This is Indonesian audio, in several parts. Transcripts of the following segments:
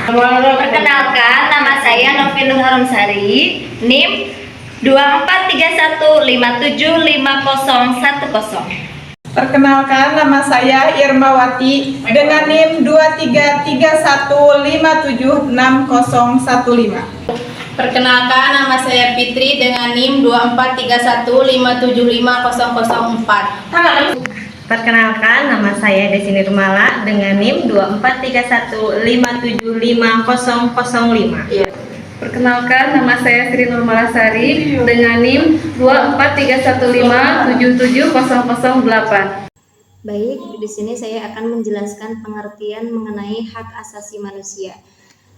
Perkenalkan, nama saya Novi Nur Harumsari, NIM 2431575010. Perkenalkan, nama saya Irmawati dengan NIM 2331576015. Perkenalkan, nama saya Fitri dengan NIM 2431575004. Perkenalkan, nama saya Desi Nirmala dengan NIM 2431575005. Perkenalkan, nama saya Sri Nurmalasari dengan NIM 2431577008. Baik, di sini saya akan menjelaskan pengertian mengenai hak asasi manusia.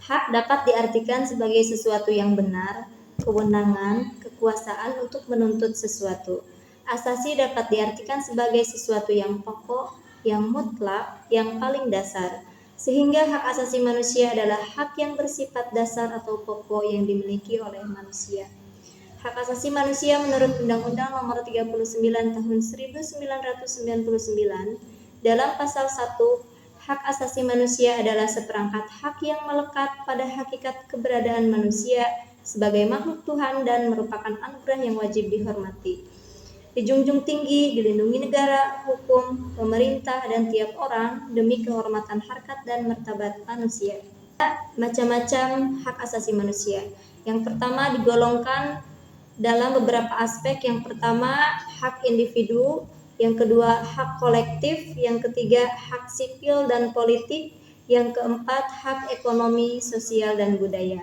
Hak dapat diartikan sebagai sesuatu yang benar, kewenangan, kekuasaan untuk menuntut sesuatu. Asasi dapat diartikan sebagai sesuatu yang pokok, yang mutlak, yang paling dasar. Sehingga hak asasi manusia adalah hak yang bersifat dasar atau pokok yang dimiliki oleh manusia. Hak asasi manusia menurut Undang-Undang Nomor 39 Tahun 1999 dalam pasal 1, hak asasi manusia adalah seperangkat hak yang melekat pada hakikat keberadaan manusia sebagai makhluk Tuhan dan merupakan anugerah yang wajib dihormati. Dijunjung tinggi, dilindungi negara, hukum, pemerintah, dan tiap orang demi kehormatan harkat dan martabat manusia. Macam-macam hak asasi manusia. Yang pertama digolongkan dalam beberapa aspek. Yang pertama, hak individu. Yang kedua, hak kolektif. Yang ketiga, hak sipil dan politik. Yang keempat, hak ekonomi, sosial, dan budaya.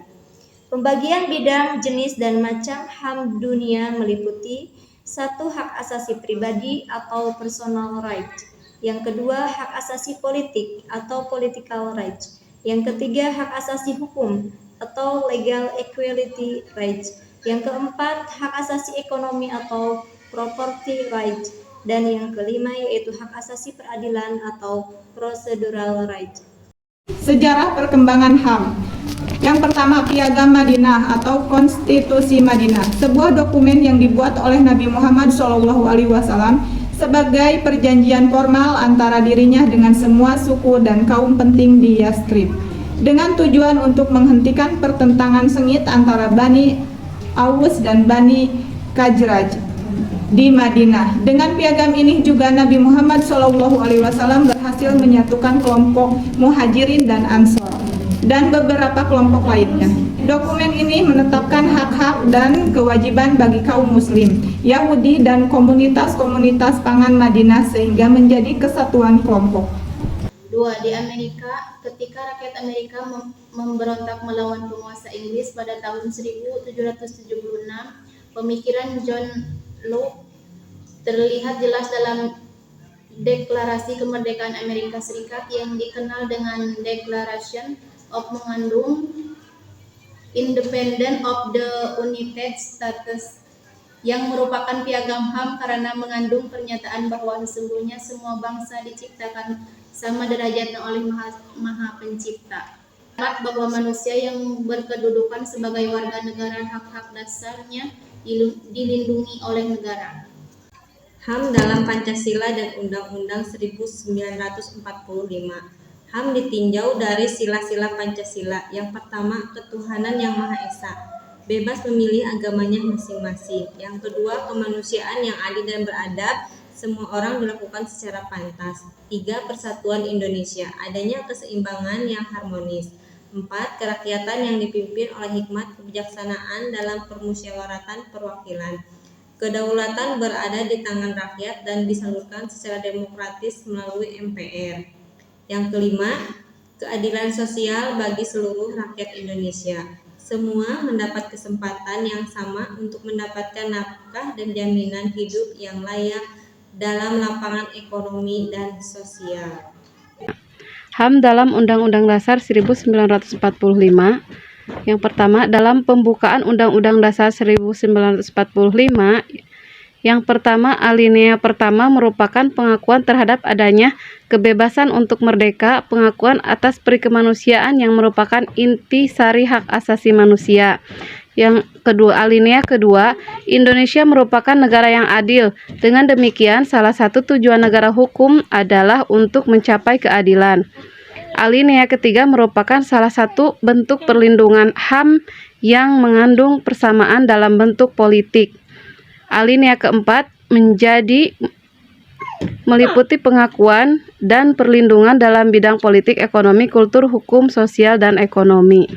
Pembagian bidang, jenis, dan macam HAM dunia meliputi: 1. Hak asasi pribadi atau personal right. Yang kedua, hak asasi politik atau political right. Yang ketiga, hak asasi hukum atau legal equality right. Yang keempat, hak asasi ekonomi atau property right. Dan yang kelima yaitu hak asasi peradilan atau procedural right. Sejarah perkembangan HAM. Yang pertama, Piagam Madinah atau Konstitusi Madinah, sebuah dokumen yang dibuat oleh Nabi Muhammad SAW sebagai perjanjian formal antara dirinya dengan semua suku dan kaum penting di Yathrib, dengan tujuan untuk menghentikan pertentangan sengit antara Bani Aus dan Bani Khazraj di Madinah. Dengan piagam ini juga Nabi Muhammad SAW berhasil menyatukan kelompok Muhajirin dan Ansor dan beberapa kelompok lainnya. Dokumen ini menetapkan hak-hak dan kewajiban bagi kaum muslim, Yahudi, dan komunitas-komunitas pangan Madinah sehingga menjadi kesatuan kelompok. 2. Di Amerika, ketika rakyat Amerika memberontak melawan penguasa Inggris pada tahun 1776, pemikiran John Locke terlihat jelas dalam Deklarasi Kemerdekaan Amerika Serikat yang dikenal dengan Declaration of mengandung Independence of the United States, yang merupakan piagam HAM karena mengandung pernyataan bahwa sesungguhnya semua bangsa diciptakan sama derajatnya oleh Maha Pencipta. Bahwa manusia yang berkedudukan sebagai warga negara, hak-hak dasarnya dilindungi oleh negara. HAM dalam Pancasila dan Undang-Undang 1945. HAM ditinjau dari sila-sila Pancasila. Yang pertama, ketuhanan yang Maha Esa, bebas memilih agamanya masing-masing. Yang kedua, kemanusiaan yang adil dan beradab, semua orang dilakukan secara pantas. 3. Persatuan Indonesia, adanya keseimbangan yang harmonis. 4. Kerakyatan yang dipimpin oleh hikmat kebijaksanaan dalam permusyawaratan perwakilan. Kedaulatan berada di tangan rakyat dan disalurkan secara demokratis melalui MPR. Yang kelima, keadilan sosial bagi seluruh rakyat Indonesia. Semua mendapat kesempatan yang sama untuk mendapatkan nafkah dan jaminan hidup yang layak dalam lapangan ekonomi dan sosial. HAM dalam Undang-Undang Dasar 1945. Yang pertama, dalam pembukaan Undang-Undang Dasar 1945, yang pertama, alinea pertama merupakan pengakuan terhadap adanya kebebasan untuk merdeka, pengakuan atas perikemanusiaan yang merupakan inti sari hak asasi manusia. Yang kedua, alinea kedua, Indonesia merupakan negara yang adil. Dengan demikian, salah satu tujuan negara hukum adalah untuk mencapai keadilan. Alinea ketiga merupakan salah satu bentuk perlindungan HAM yang mengandung persamaan dalam bentuk politik. Alinea keempat meliputi pengakuan dan perlindungan dalam bidang politik, ekonomi, kultur, hukum, sosial, dan ekonomi.